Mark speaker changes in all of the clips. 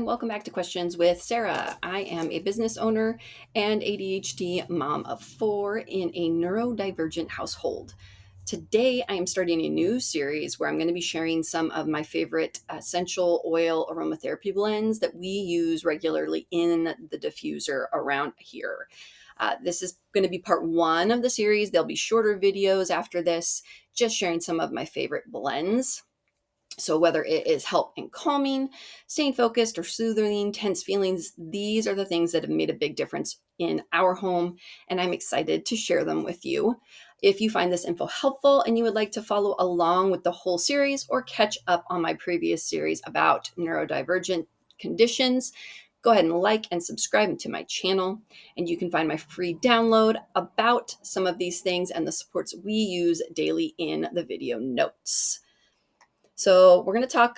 Speaker 1: welcome back to Questions with Sarah. I am a business owner and ADHD mom of 4 in a neurodivergent household. Today, I am starting a new series where I'm going to be sharing some of my favorite essential oil aromatherapy blends that we use regularly in the diffuser around here. This is going to be part 1 of the series. There'll be shorter videos after this, just sharing some of my favorite blends. So whether it is help in calming, staying focused, or soothing tense feelings, these are the things that have made a big difference in our home, and I'm excited to share them with you. If you find this info helpful and you would like to follow along with the whole series or catch up on my previous series about neurodivergent conditions, go ahead and like and subscribe to my channel, and you can find my free download about some of these things and the supports we use daily in the video notes. So we're going to talk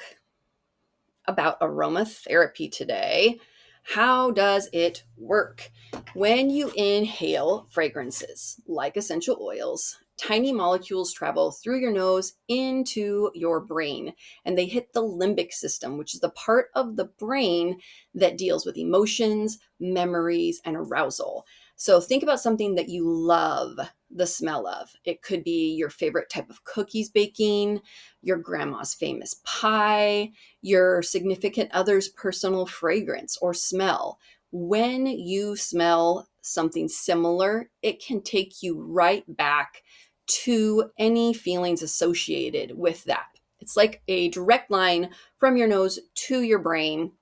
Speaker 1: about aromatherapy today. How does it work? When you inhale fragrances like essential oils, tiny molecules travel through your nose into your brain, and they hit the limbic system, which is the part of the brain that deals with emotions, memories, and arousal. So think about something that you love the smell of. It could be your favorite type of cookies baking, your grandma's famous pie, your significant other's personal fragrance or smell. When you smell something similar, it can take you right back to any feelings associated with that. It's like a direct line from your nose to your brain,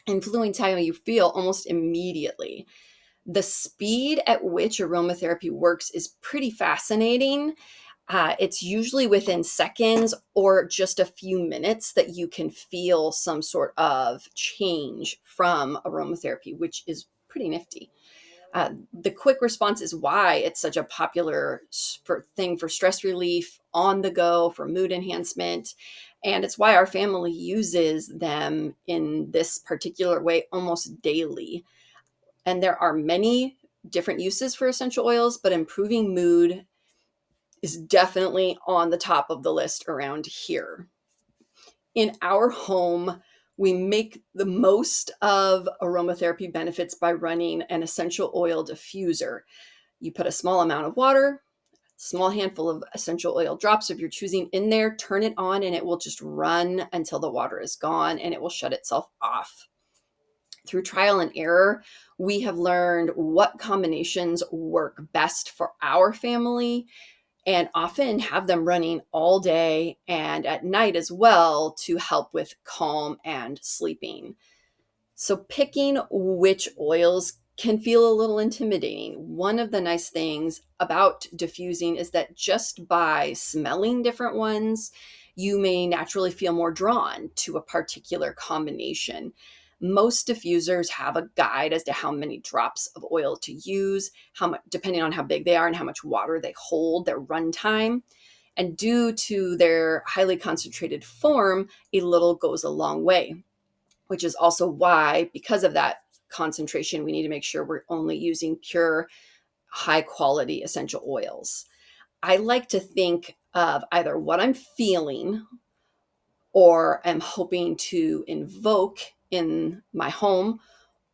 Speaker 1: influencing how you feel almost immediately. The speed at which aromatherapy works is pretty fascinating. It's usually within seconds or just a few minutes that you can feel some sort of change from aromatherapy, which is pretty nifty. The quick response is why it's such a popular thing for stress relief, on the go, for mood enhancement. And it's why our family uses them in this particular way almost daily. And there are many different uses for essential oils, but improving mood is definitely on the top of the list around here. In our home, we make the most of aromatherapy benefits by running an essential oil diffuser. You put a small amount of water, small handful of essential oil drops of your choosing in there, turn it on, and it will just run until the water is gone, and it will shut itself off. Through trial and error, we have learned what combinations work best for our family, and often have them running all day and at night as well to help with calm and sleeping. So picking which oils can feel a little intimidating. One of the nice things about diffusing is that just by smelling different ones, you may naturally feel more drawn to a particular combination. Most diffusers have a guide as to how many drops of oil to use, how much, depending on how big they are and how much water they hold, their runtime. And due to their highly concentrated form, a little goes a long way, which is also why, because of that concentration, we need to make sure we're only using pure, high quality essential oils. I like to think of either what I'm feeling or am hoping to invoke in my home,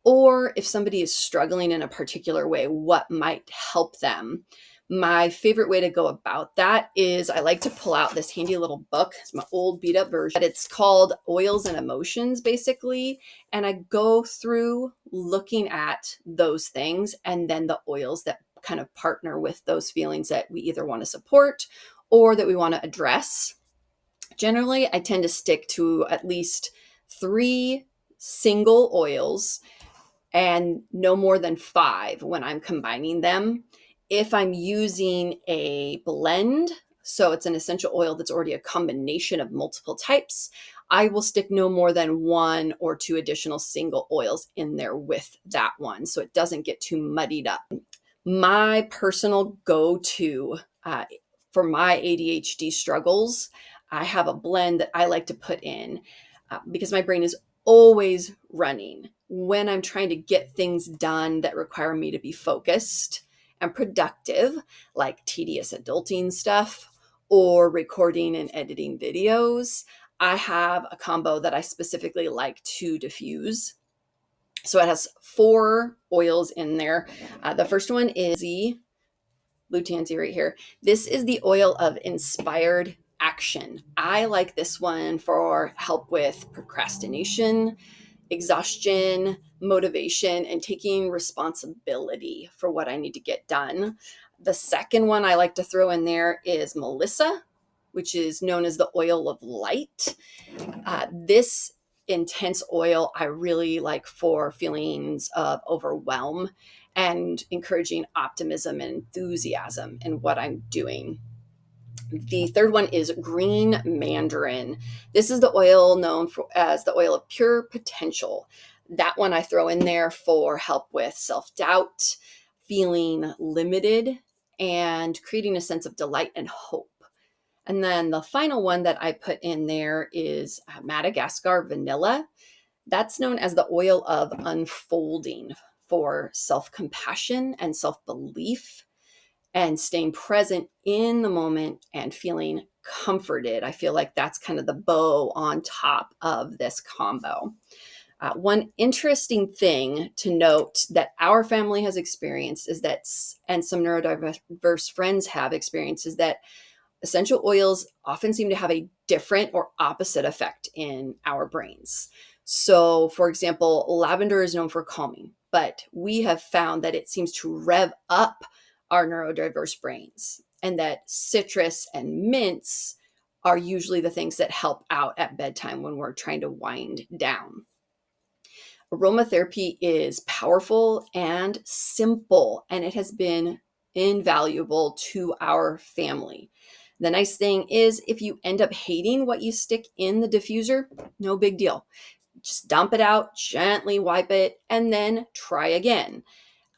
Speaker 1: or if somebody is struggling in a particular way, what might help them. My favorite way to go about that is I like to pull out this handy little book. It's my old beat up version. It's called Oils and Emotions, basically. And I go through looking at those things and then the oils that kind of partner with those feelings that we either want to support or that we want to address. Generally, I tend to stick to at least 3 single oils and no more than 5 when I'm combining them. If I'm using a blend, so it's an essential oil that's already a combination of multiple types, I will stick no more than 1 or 2 additional single oils in there with that one, so it doesn't get too muddied up. My personal go-to for my ADHD struggles, I have a blend that I like to put in because my brain is always running when I'm trying to get things done that require me to be focused and productive, like tedious adulting stuff or recording and editing videos. I have a combo that I specifically like to diffuse. So it has 4 oils in there. The first one is the Lutanzi right here. This is the oil of inspired action. I like this one for help with procrastination, exhaustion, motivation, and taking responsibility for what I need to get done. The second one I like to throw in there is Melissa, which is known as the oil of light. This intense oil I really like for feelings of overwhelm and encouraging optimism and enthusiasm in what I'm doing. The third one is green mandarin. This is the oil known as the oil of pure potential. That one I throw in there for help with self-doubt, feeling limited, and creating a sense of delight and hope. And then the final one that I put in there is Madagascar vanilla. That's known as the oil of unfolding for self-compassion and self-belief and staying present in the moment and feeling comforted. I feel like that's kind of the bow on top of this combo. One interesting thing to note that our family has experienced is that, and some neurodiverse friends have experienced, is that essential oils often seem to have a different or opposite effect in our brains. So, for example, lavender is known for calming, but we have found that it seems to rev up our neurodiverse brains, and that citrus and mints are usually the things that help out at bedtime when we're trying to wind down. Aromatherapy is powerful and simple, and it has been invaluable to our family. The nice thing is, if you end up hating what you stick in the diffuser, no big deal. Just dump it out, gently wipe it, and then try again.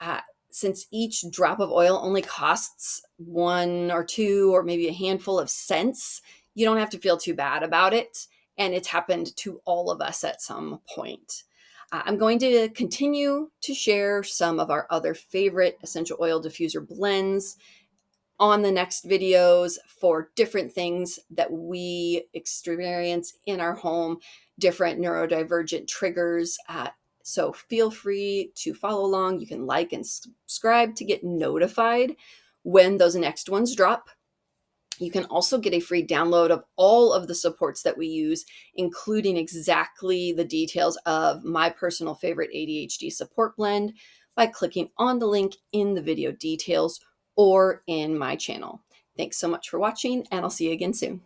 Speaker 1: Uh, since each drop of oil only costs 1 or 2 or maybe a handful of cents, you don't have to feel too bad about it. And it's happened to all of us at some point. I'm going to continue to share some of our other favorite essential oil diffuser blends on the next videos for different things that we experience in our home, different neurodivergent triggers. So feel free to follow along. You can like and subscribe to get notified when those next ones drop. You can also get a free download of all of the supports that we use, including exactly the details of my personal favorite ADHD support blend, by clicking on the link in the video details or in my channel. Thanks so much for watching, and I'll see you again soon.